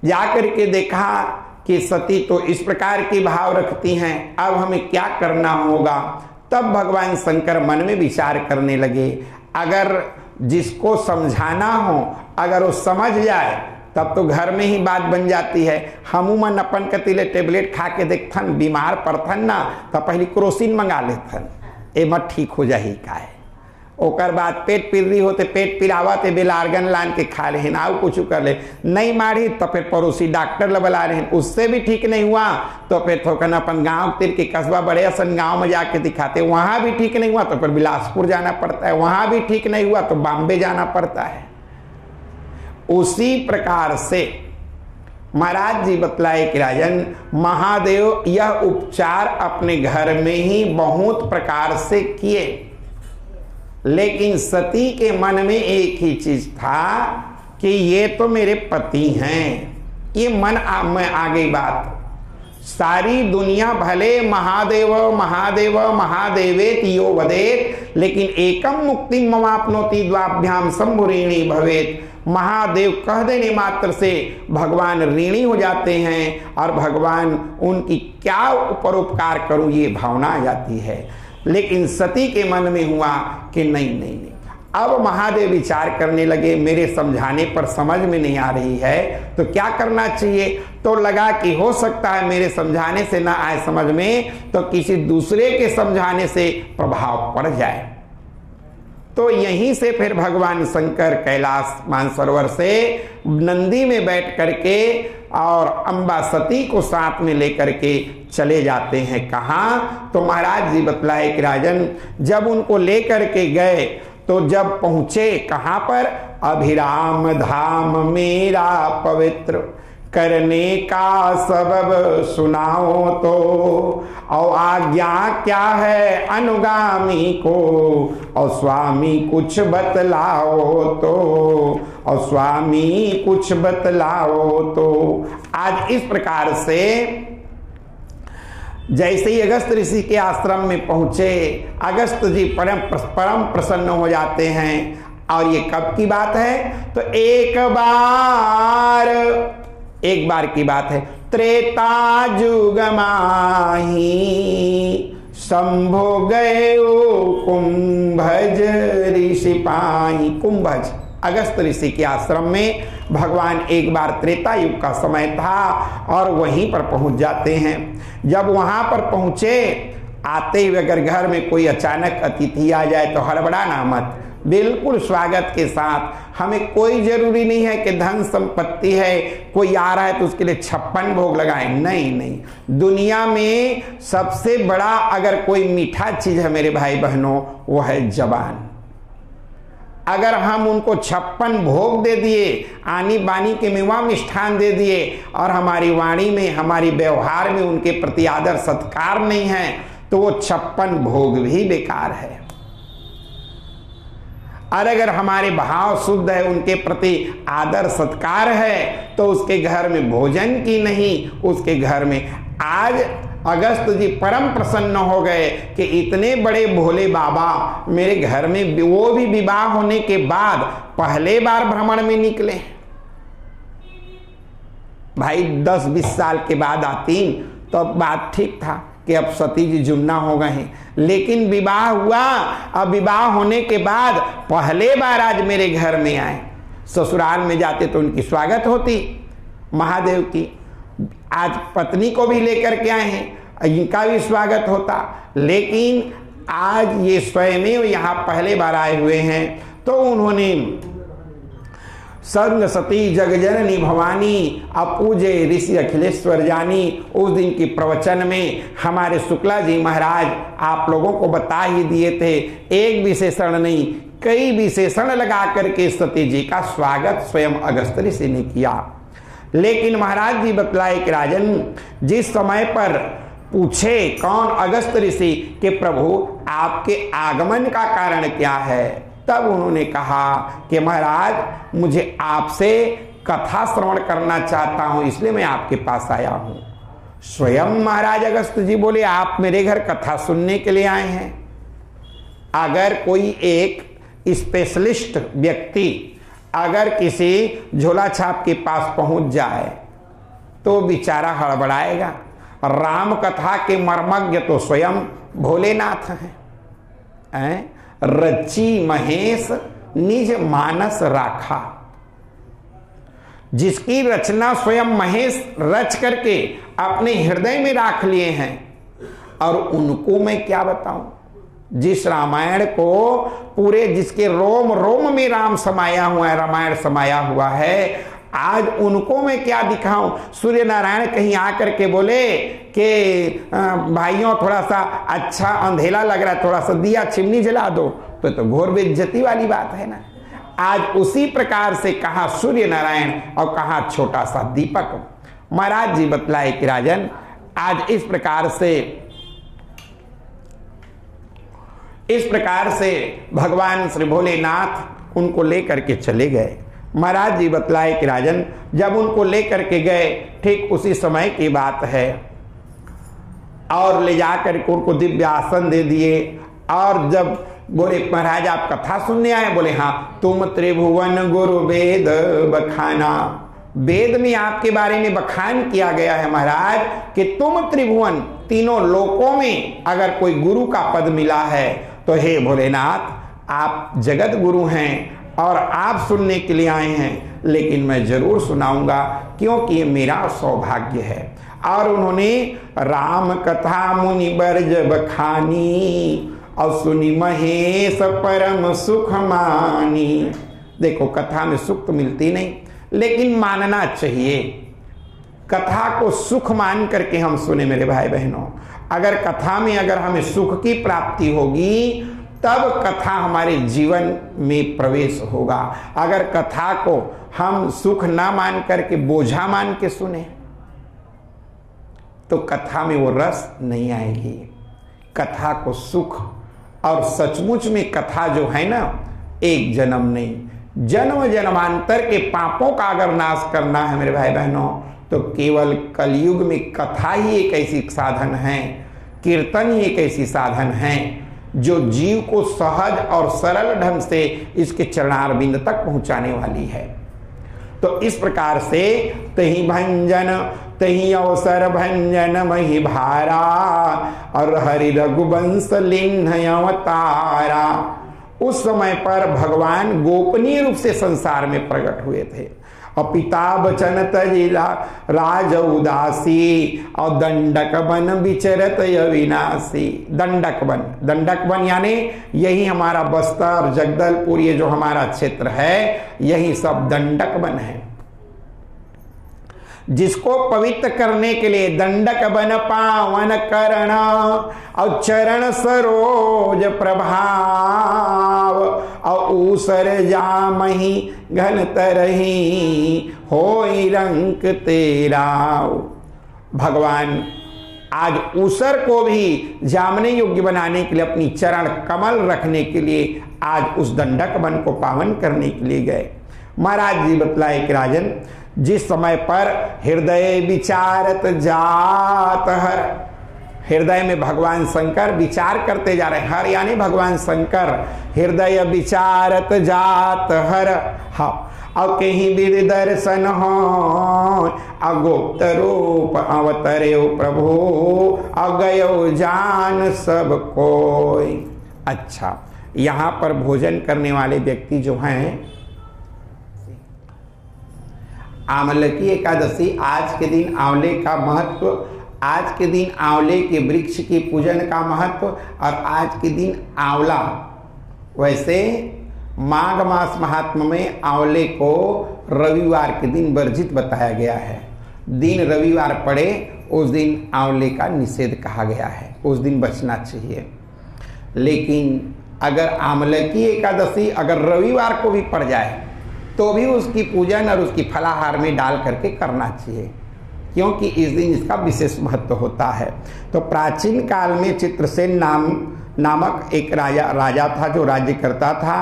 जाकर के देखा कि सती तो इस प्रकार की भाव रखती हैं, अब हमें क्या करना होगा, तब भगवान शंकर मन में विचार करने लगे। अगर जिसको समझाना हो अगर वो समझ जाए तब तो घर में ही बात बन जाती है। हमू मन अपन कतिले टेबलेट खा के देखथन, बीमार पड़थन ना तो पहले क्रोसिन मंगा लेथन, ए मत ठीक हो जाही का है। ओकर बाद पेट पीर रही होते पेट पिरावत बेलार्गन लान के खा लेन, आओ कुछ कर ले, नहीं मारी तो फिर पड़ोसी डॉक्टर ल बुला रहे, उससे भी ठीक नहीं हुआ तो फिर थोकन अपन गांव तिर के कस्बा बड़े असन गांव में जाके दिखाते, वहां भी ठीक नहीं हुआ तो फिर बिलासपुर जाना पड़ता है, वहां भी ठीक नहीं हुआ तो बॉम्बे जाना पड़ता है। उसी प्रकार से महाराज जी बतलाए कि राजन महादेव यह उपचार अपने घर में ही बहुत प्रकार से किए, लेकिन सती के मन में एक ही चीज था कि ये तो मेरे पति हैं। ये मन में आ गई बात। सारी दुनिया भले महादेव महादेव महादेवेत यो वदेत, लेकिन एकम मुक्ति ममाप्नोति द्वाभ्याम शंभुऋणी भवेत। महादेव कह देने मात्र से भगवान ऋणी हो जाते हैं और भगवान उनकी क्या परोपकार करूं ये भावना आ जाती है। लेकिन सती के मन में हुआ कि नहीं नहीं नहीं, अब महादेव विचार करने लगे मेरे समझाने पर समझ में नहीं आ रही है तो क्या करना चाहिए। तो लगा कि हो सकता है मेरे समझाने से ना आए समझ में तो किसी दूसरे के समझाने से प्रभाव पड़ जाए। तो यहीं से फिर भगवान शंकर कैलाश मानसरोवर से नंदी में बैठ करके और अंबा सती को साथ में लेकर के चले जाते हैं। कहाँ? तो महाराज जी बतलाए कि राजन जब उनको लेकर के गए तो जब पहुंचे कहाँ पर, अभिराम धाम मेरा पवित्र, करने का सबब सुनाओ तो, और आज्ञा क्या है अनुगामी को, और स्वामी कुछ बतलाओ तो, और स्वामी कुछ बतलाओ तो। आज इस प्रकार से जैसे ही अगस्त ऋषि के आश्रम में पहुंचे, अगस्त जी परम प्रसन्न हो जाते हैं। और ये कब की बात है? तो एक बार की बात है। त्रेता जुग माही शंभो गए कुंभज ऋषि पाही। कुंभज अगस्त ऋषि के आश्रम में भगवान एक बार त्रेता युग का समय था और वहीं पर पहुंच जाते हैं। जब वहां पर पहुंचे, आते ही अगर घर में कोई अचानक अतिथि आ जाए तो हड़बड़ाना मत, बिल्कुल स्वागत के साथ। हमें कोई जरूरी नहीं है कि धन संपत्ति है, कोई आ रहा है तो उसके लिए 56 भोग लगाएं, नहीं नहीं। दुनिया में सबसे बड़ा अगर कोई मीठा चीज है मेरे भाई बहनों, वो है जबान। अगर हम उनको 56 भोग दे दिए, आनी बानी के मेवा मिष्ठान दे दिए और हमारी वाणी में हमारी व्यवहार में उनके प्रति आदर सत्कार नहीं है तो वो 56 भोग भी बेकार है। और अगर हमारे भाव शुद्ध है, उनके प्रति आदर सत्कार है, तो उसके घर में भोजन की नहीं, उसके घर में। आज अगस्त जी परम प्रसन्न हो गए कि इतने बड़े भोले बाबा मेरे घर में, वो भी विवाह होने के बाद पहले बार भ्रमण में निकले। भाई 10-20 साल के बाद आती तो बात ठीक था कि अब सती जी जुम्ना हो गए हैं, लेकिन विवाह हुआ, अब विवाह होने के बाद पहले बार आज मेरे घर में आए। ससुराल में जाते तो उनकी स्वागत होती महादेव की, आज पत्नी को भी लेकर के आए हैं, इनका भी स्वागत होता, लेकिन आज ये स्वयं यहाँ पहले बार आए हुए हैं। तो उन्होंने संग सती जगजननी भवानी अपूजे ऋषि अखिलेश्वर जानी, उस दिन की प्रवचन में हमारे शुक्ला जी महाराज आप लोगों को बता ही दिए थे, एक विशेषण नहीं कई विशेषण लगा करके सती जी का स्वागत स्वयं अगस्त ऋषि ने किया। लेकिन महाराज जी बतलाए कि राजन जिस समय पर पूछे कौन अगस्त ऋषि कि प्रभु आपके आगमन का कारण क्या है। तब उन्होंने कहा कि महाराज मुझे आपसे कथा श्रवण करना चाहता हूं, इसलिए मैं आपके पास आया हूं। स्वयं महाराज अगस्त जी बोले आप मेरे घर कथा सुनने के लिए आए हैं। अगर कोई एक स्पेशलिस्ट व्यक्ति अगर किसी झोला छाप के पास पहुंच जाए तो बेचारा हड़बड़ाएगा। राम कथा के मर्मज्ञ तो स्वयं भोलेनाथ हैं। रची महेश निज मानस राखा, जिसकी रचना स्वयं महेश रच करके अपने हृदय में राख लिए हैं। और उनको मैं क्या बताऊं, जिस रामायण को पूरे जिसके रोम रोम में राम समाया हुआ है, रामायण समाया हुआ है, आज उनको मैं क्या दिखाऊं। सूर्य नारायण कहीं आकर के बोले कि भाइयों थोड़ा सा अच्छा अंधेला लग रहा है, थोड़ा सा दिया चिमनी जला दो, तो घोर बेइज्जती वाली बात है ना। आज उसी प्रकार से कहा सूर्य नारायण और कहा छोटा सा दीपक। महाराज जी बतलाए कि राजन आज इस प्रकार से भगवान श्री भोलेनाथ उनको लेकर के चले गए। महाराज जी बतलाए कि राजन जब उनको लेकर के गए ठीक उसी समय की बात है, और ले जाकर के उनको दिव्य आसन दे दिए। और जब बोले महाराज आप कथा सुनने आए, बोले हाँ, तुम त्रिभुवन गुरु वेद बखाना, वेद में आपके बारे में बखान किया गया है महाराज कि तुम त्रिभुवन तीनों लोकों में अगर कोई गुरु का पद मिला है तो हे भोलेनाथ आप जगत गुरु हैं और आप सुनने के लिए आए हैं। लेकिन मैं जरूर सुनाऊंगा क्योंकि ये मेरा सौभाग्य है। और उन्होंने राम कथा मुनि बरज बखानी और सुनी महेश परम सुख मानी। देखो कथा में सुख तो मिलती नहीं, लेकिन मानना चाहिए। कथा को सुख मान करके हम सुने मेरे भाई बहनों। अगर कथा में अगर हमें सुख की प्राप्ति होगी तब कथा हमारे जीवन में प्रवेश होगा। अगर कथा को हम सुख ना मान करके बोझा मान के सुने तो कथा में वो रस नहीं आएगी। कथा को सुख, और सचमुच में कथा जो है ना, एक जन्म नहीं जन्म जन्मांतर के पापों का अगर नाश करना है मेरे भाई बहनों तो केवल कलयुग में कथा ही एक ऐसी साधन है, कीर्तन ही एक ऐसी साधन है जो जीव को सहज और सरल ढंग से इसके चरणारविंद तक पहुंचाने वाली है। तो इस प्रकार से तही भंजन तही अवसर भंजन मही भारा और हरि रघुवंश लिन्ह अवतारा। उस समय पर भगवान गोपनीय रूप से संसार में प्रकट हुए थे। और पिता बचन तजिला राज उदासी और दंडक बन विचरत अविनाशी। दंडक वन यानी यही हमारा बस्तर जगदलपुर ये जो हमारा क्षेत्र है यही सब दंडक वन है। जिसको पवित्र करने के लिए दंडक बन पावन करण और चरण सरोज प्रभाव और ऊसर जामहि घन तरही होई रंक तेरा। भगवान आज ऊसर को भी जामने योग्य बनाने के लिए अपनी चरण कमल रखने के लिए आज उस दंडक वन को पावन करने के लिए गए। महाराज जी बतलाए कि राजन जिस समय पर हृदय विचारत जात हर, हृदय में भगवान शंकर विचार करते जा रहे हैं। हर यानी भगवान शंकर हृदय विचारत जात हर। हाँ, और कहीं विधि दर्शन हो अगुप्त रूप अवतरे प्रभु अगयो जान सब कोई। अच्छा, यहाँ पर भोजन करने वाले व्यक्ति जो हैं, आमलकी एकादशी आज के दिन आंवले का महत्व, आज के दिन आंवले के वृक्ष की पूजन का महत्व, और आज के दिन आंवला, वैसे माघ मास महात्म्य में आंवले को रविवार के दिन वर्जित बताया गया है। दिन रविवार पड़े उस दिन आंवले का निषेध कहा गया है, उस दिन बचना चाहिए। लेकिन अगर आमलकी एकादशी अगर रविवार को भी पड़ जाए तो भी उसकी पूजन और उसकी फलाहार में डाल करके करना चाहिए, क्योंकि इस दिन इसका विशेष महत्व होता है। तो प्राचीन काल में चित्रसेन नामक एक राजा था जो राज्य करता था।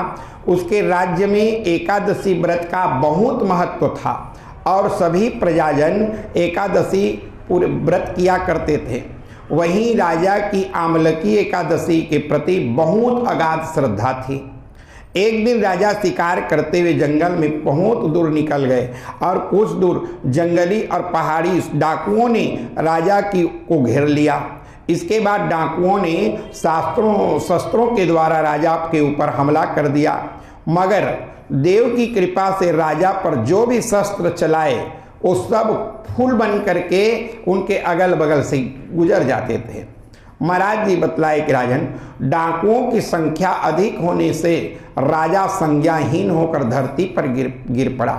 उसके राज्य में एकादशी व्रत का बहुत महत्व था और सभी प्रजाजन एकादशी पूरे व्रत किया करते थे। वहीं राजा की आमलकी एकादशी के प्रति बहुत अगाध श्रद्धा थी। एक दिन राजा शिकार करते हुए जंगल में बहुत दूर निकल गए और कुछ दूर जंगली और पहाड़ी डाकुओं ने राजा को घेर लिया। इसके बाद डाकुओं ने शस्त्रों के द्वारा राजा के ऊपर हमला कर दिया, मगर देव की कृपा से राजा पर जो भी शस्त्र चलाए वो सब फूल बन करके उनके अगल बगल से गुजर जाते थे। महाराज जी बतलाए कि राजन, डाकुओं की संख्या अधिक होने से राजा संज्ञाहीन होकर धरती पर गिर पड़ा।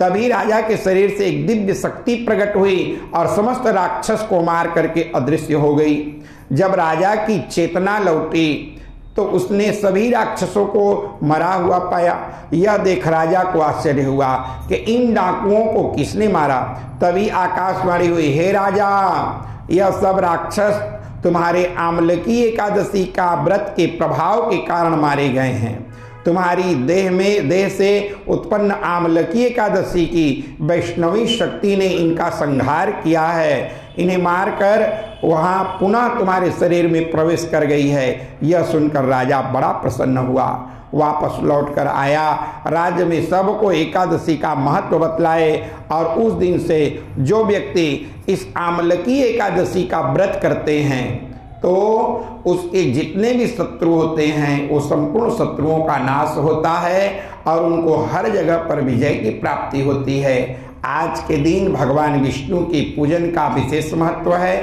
तभी राजा के शरीर से एक दिव्य शक्ति प्रकट हुई और समस्त राक्षस को मार करके अदृश्य हो गई। जब राजा की चेतना लौटी तो उसने सभी राक्षसों को मरा हुआ पाया। यह देख राजा को आश्चर्य हुआ कि इन डाकुओं को किसने मारा। तभी आकाशवाणी हुई, हे राजा, यह सब राक्षस तुम्हारे आमलकी एकादशी का व्रत के प्रभाव के कारण मारे गए हैं। तुम्हारी देह से उत्पन्न आमलकी एकादशी की वैष्णवी शक्ति ने इनका संहार किया है। इन्हें मारकर वहां पुनः तुम्हारे शरीर में प्रवेश कर गई है। यह सुनकर राजा बड़ा प्रसन्न हुआ, वापस लौट कर आया। राज्य में सबको एकादशी का महत्व बतलाए और उस दिन से जो व्यक्ति इस आमलकी एकादशी का व्रत करते हैं तो उसके जितने भी शत्रु होते हैं वो संपूर्ण शत्रुओं का नाश होता है और उनको हर जगह पर विजय की प्राप्ति होती है। आज के दिन भगवान विष्णु के पूजन का विशेष महत्व है।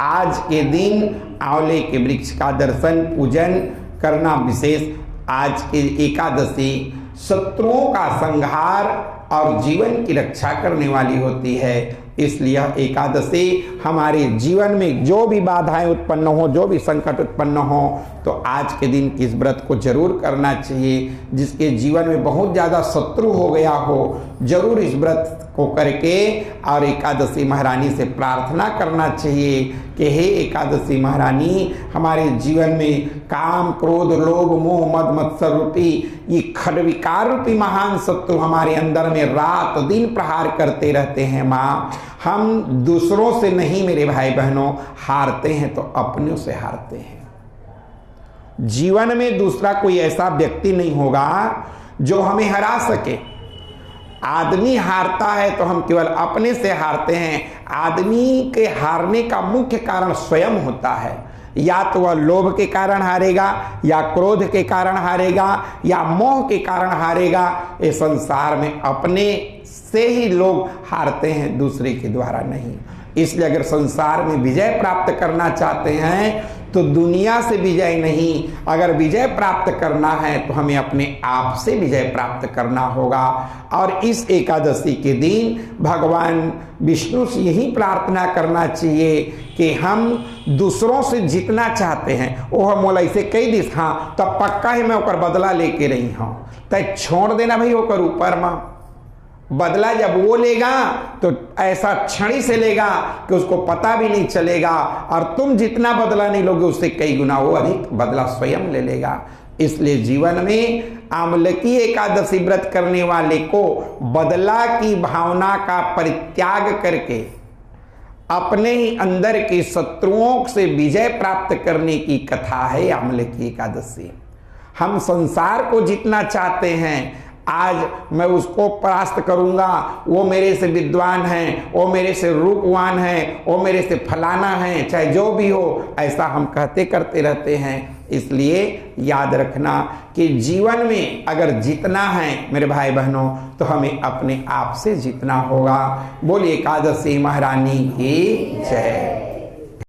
आज के दिन आंवले के वृक्ष का दर्शन पूजन करना विशेष। आज की एकादशी शत्रुओं का संहार और जीवन की रक्षा करने वाली होती है। इसलिए एकादशी हमारे जीवन में जो भी बाधाएं उत्पन्न हो, जो भी संकट उत्पन्न हो, तो आज के दिन इस व्रत को जरूर करना चाहिए। जिसके जीवन में बहुत ज़्यादा शत्रु हो गया हो, जरूर इस व्रत को करके और एकादशी महारानी से प्रार्थना करना चाहिए कि हे एकादशी महारानी, हमारे जीवन में काम, क्रोध, लोभ, मोह, मद, मत्सर रूपी ये खडविकार रूपी महान शत्रु हमारे अंदर में रात दिन प्रहार करते रहते हैं। माँ, हम दूसरों से नहीं मेरे भाई बहनों हारते हैं तो अपनों से हारते हैं। जीवन में दूसरा कोई ऐसा व्यक्ति नहीं होगा जो हमें हरा सके। आदमी हारता है तो हम केवल अपने से हारते हैं। आदमी के हारने का मुख्य कारण स्वयं होता है। या तो वह लोभ के कारण हारेगा, या क्रोध के कारण हारेगा, या मोह के कारण हारेगा। इस संसार में अपने से ही लोग हारते हैं, दूसरे के द्वारा नहीं। इसलिए अगर संसार में विजय प्राप्त करना चाहते हैं तो दुनिया से विजय नहीं, अगर विजय प्राप्त करना है तो हमें अपने आप से विजय प्राप्त करना होगा। और इस एकादशी के दिन भगवान विष्णु से यही प्रार्थना करना चाहिए कि हम दूसरों से जीतना चाहते हैं। वो हम मोला इसे कई दिस, हाँ तब पक्का ही मैं ओकर बदला लेके रही हूँ, तय छोड़ देना भाई ओकर ऊपर माँ। बदला जब वो लेगा तो ऐसा क्षणी से लेगा कि उसको पता भी नहीं चलेगा, और तुम जितना बदला नहीं लोगे उससे कई गुना वो अधिक बदला स्वयं ले लेगा। इसलिए जीवन में आमलकी एकादशी व्रत करने वाले को बदला की भावना का परित्याग करके अपने ही अंदर के शत्रुओं से विजय प्राप्त करने की कथा है आमलकी एकादशी। हम संसार को जीतना चाहते हैं, आज मैं उसको परास्त करूंगा, वो मेरे से विद्वान है, वो मेरे से रूपवान है, वो मेरे से फलाना है, चाहे जो भी हो, ऐसा हम कहते करते रहते हैं। इसलिए याद रखना कि जीवन में अगर जीतना है मेरे भाई बहनों तो हमें अपने आप से जीतना होगा। बोलिए एकादशी महारानी की जय।